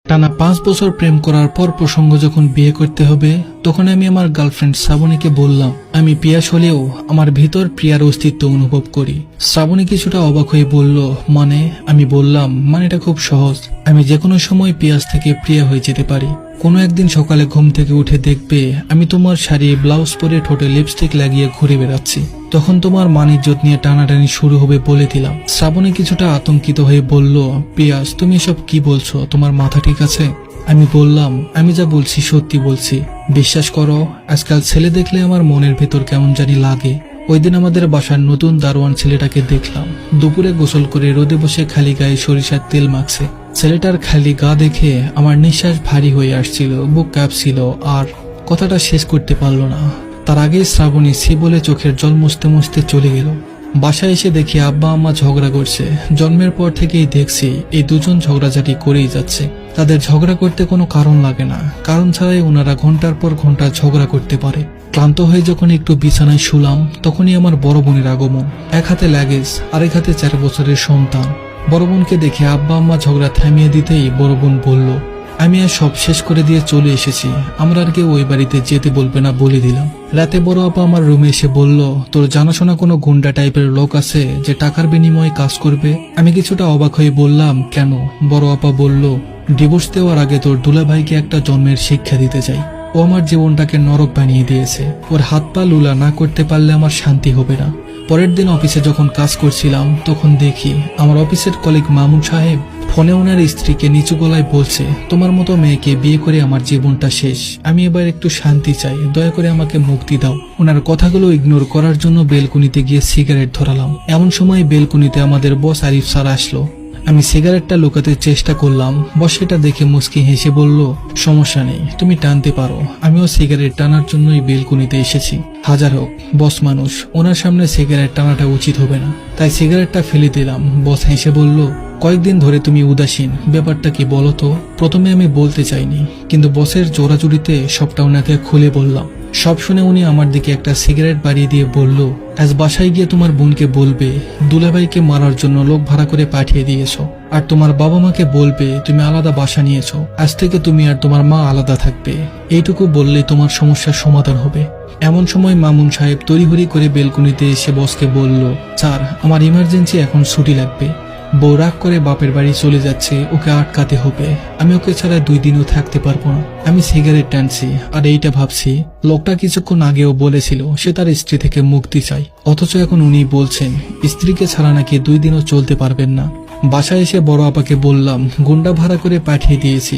টানা 5 বছর প্রেম করার পর প্রসঙ্গ যখন বিয়ে করতে হবে তখন আমি আমার গার্লফ্রেন্ড শ্রাবণীকে বললাম আমি পিয়াস হলেও আমার ভিতর প্রিয়ার অস্তিত্ব অনুভব করি। শ্রাবণী কিছুটা অবাক হয়ে বলল, মানে? আমি বললাম, এটা খুব সহজ। আমি যে কোনো সময় পিয়াস থেকে প্রিয়া হয়ে যেতে পারি। কোনো একদিন সকালে ঘুম থেকে উঠে দেখবে আমি তোমার শাড়ি ব্লাউজ পরে ঠোঁটে লিপস্টিক লাগিয়ে ঘুরে বেড়াচ্ছি। তখন তোমার মান ইজ্জত নিয়ে টানাটানি শুরু হবে বলে দিলাম। শ্রাবণী কিছুটা আতঙ্কিত হয়ে বলল, পিয়াস তুমি এসব কি বলছো? তোমার মাথা ঠিক আছে? আমি বললাম, আমি যা বলছি সত্যি বলছি, বিশ্বাস করো। আজকাল ছেলে দেখলে আমার মনের ভেতর কেমন জানি লাগে। ওই দিন আমাদের বাসার নতুন দারোয়ান ছেলেটাকে দেখলাম দুপুরে গোসল করে রোদে বসে খালি গায়ে সরিষার তেল মাখছে। ছেলেটার খালি গা দেখে আমার নিঃশ্বাস ভারী হয়ে আসছিল, বুক কাঁপছিল, আর কথাটা শেষ করতে পারল না। তার আগেই শ্রাবণী সে বলে চোখের জল মুছতে মুছতে চলে গেল। বাসায় এসে দেখি আব্বা আম্মা ঝগড়া করছে। জন্মের পর থেকেই দেখছি এই দুজন ঝগড়াঝাটি করেই যাচ্ছে। তাদের ঝগড়া করতে কোনো কারণ লাগে না, কারণ ছাড়াই ওনারা ঘন্টার পর ঘন্টা ঝগড়া করতে পারে। ক্লান্ত হয়ে যখন একটু বিছানায় শুলাম তখনই আমার বড় বোনের আগমন। এক হাতে লাগেজ, আরেক হাতে 4 বছরের সন্তান। বড় বোনকে দেখে আব্বা আম্মা ঝগড়া থামিয়ে দিতেই বড় বোন বলল, আমি আর সব শেষ করে দিয়ে চলে এসেছি, আমরা আর কেউ ওই বাড়িতে যেতে বলবে না বলে দিলাম। রাতে বড় আপা আমার রুমে এসে বলল, তোর জানাশোনা কোনো গুন্ডা টাইপের লোক আছে যে টাকার বিনিময়ে কাজ করবে? আমি কিছুটা অবাক হয়ে বললাম, কেন? বড় আপা বলল, ডিভোর্স দেওয়ার আগে তোর দুলাভাইকে একটা জন্মের শিক্ষা দিতে চাই। ও আমার জীবনটাকে নরক বানিয়ে দিয়েছে। ওর হাত পা লুলা না করতে পারলে আমার শান্তি হবে না। পরের দিন অফিসে যখন কাজ করছিলাম তখন দেখি আমার অফিসের কলিগ মামুন সাহেব ফোনে ওনার স্ত্রীকে নিচু গলায় বলছে, তোমার মতো মেয়েকে বিয়ে করে আমার জীবনটা শেষ। আমি এবার একটু শান্তি চাই, দয়া করে আমাকে মুক্তি দাও। ওনার কথাগুলো ইগনোর করার জন্য বেলকুনিতে গিয়ে সিগারেট ধরালাম। এমন সময় বেলকুনিতে আমাদের বস আরিফ স্যার আসলো। আমি সিগারেটটা লুকাতে চেষ্টা করলাম। বস সেটা দেখে মুচকি হেসে বলল, সমস্যা নেই, তুমি টানতে পারো। আমিও সিগারেট টানার জন্যই বেলকুনিতে এসেছি। হাজার হোক, বস মানুষ, ওনার সামনে সিগারেট টানাটা উচিত হবে না, তাই সিগারেটটা ফেলে দিলাম। বস হেসে বলল, কয়েকদিন ধরে তুমি উদাসীন, ব্যাপারটা কি বলো তো? প্রথমে আমি বলতে চাইনি, কিন্তু বসের জোরাজুরিতে সবটা ওনাকে খুলে বললাম। সব শুনে উনি আমার দিকে একটা সিগারেট বাড়িয়ে দিয়ে বলল, আজ বাসায় গিয়ে তোমার বোনকে বলবে দুলাভাইকে মারার জন্য লোক ভাড়া করে পাঠিয়ে দিয়েছো, আর তোমার বাবা মাকে বলবে তুমি আলাদা বাসা নিয়েছো। আজ থেকে তুমি আর তোমার মা আলাদা থাকবে। এইটুকু বললে তোমার সমস্যার সমাধান হবে। এমন সময় মামুন সাহেব তড়িঘড়ি করে বেলকুনিতে এসে বসকে বলল, স্যার আমার ইমার্জেন্সি এখন ছুটি লাগবে। বউ রাগ করে বাপের বাড়ি চলে যাচ্ছে, ওকে আটকাতে হবে। আমি ওকে ছাড়া 2 দিনও থাকতে পারবো না। আমি সিগারেট টানছি আর এইটা ভাবছি, লোকটা কিছুক্ষণ আগেও বলেছিল সে তার স্ত্রী থেকে মুক্তি চায়, অথচ এখন উনি বলছেন স্ত্রীকে ছাড়া নাকি 2 দিনও চলতে পারবেন না। বাসায় এসে বড় আপাকে বললাম, গুন্ডা ভাড়া করে পাঠিয়ে দিয়েছি,